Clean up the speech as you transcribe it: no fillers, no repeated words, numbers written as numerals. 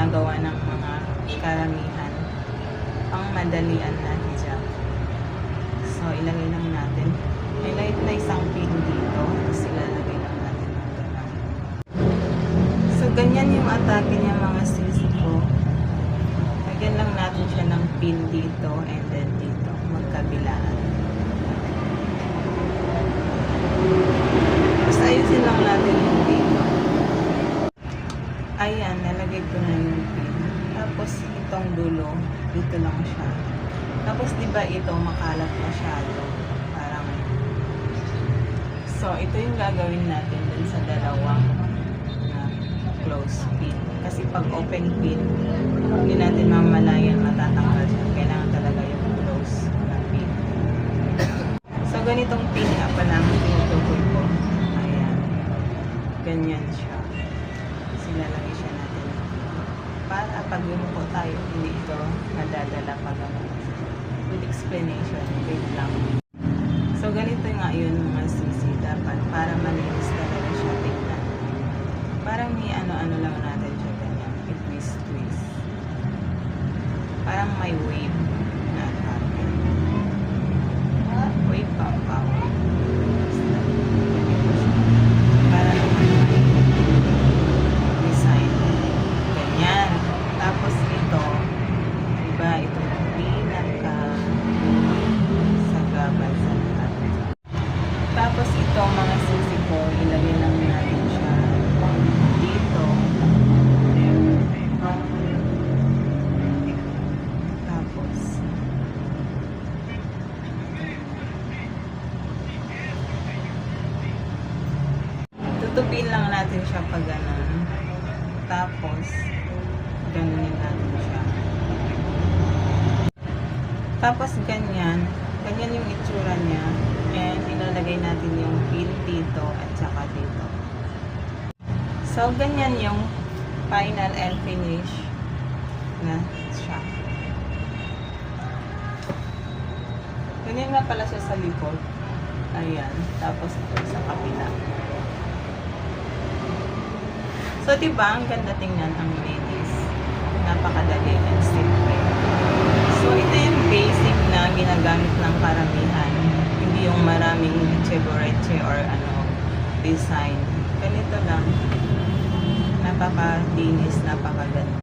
ginagawa ng mga karamihan. Pang madalian na hijab. So, ilagay lang natin. May light na isang pin dito. Tapos ilalagay lang natin ng gano'n. So, ganyan yung atake niya mga sisi ko. Lagyan lang natin siya ng pin dito and then dito. Magkabilaan. Tapos ayusin lang natin yung dito. Ayan, nalagay ko na yung pin. Tapos itong dulo, dito lang siya. Tapos diba ito makalat masyado. Parang so ito yung gagawin natin dun sa dalawang na close pin. Kasi pag open pin, hindi natin mamalayan matatanggal siya. Kailangan talaga yung close na pin. So ganitong pin nga pa namin tinutukoy ko. Ayan. Ganyan siya. Silalagay siya natin. Para pag yumuko tayo, hindi ito nadadala pag with explanation. Wait lang. So, ganito nga yun mga sisi. Dapat para malinis talaga siya tignan. Parang may ano-ano lang natin siya ganyan. I-twist-twist. Parang may wave na atake. Wave pang-pang. Para naman may design. Ganyan. Tapos ito, diba, ito yung pinaka sa gabal sa lahat. Tapos ito, mga sisi ko, ilagay lang natin siya dito. Tapos, tutupin lang natin siya pag ganun. Tapos, ganunin natin siya. Tapos ganyan yung itsura niya. And ilalagay natin yung pin dito at saka dito. So, ganyan yung final and finish na siya. Ganyan nga pala siya sa likod. Ayan. Tapos ito sa kabila. So, diba, ang ganda tingnan ang ladies. Napakadali and simple. So, ito yung basic na ginagamit ng karamihan. Hindi yung maraming chebureche or design. Ganito lang. Napakalinis, napakaganda.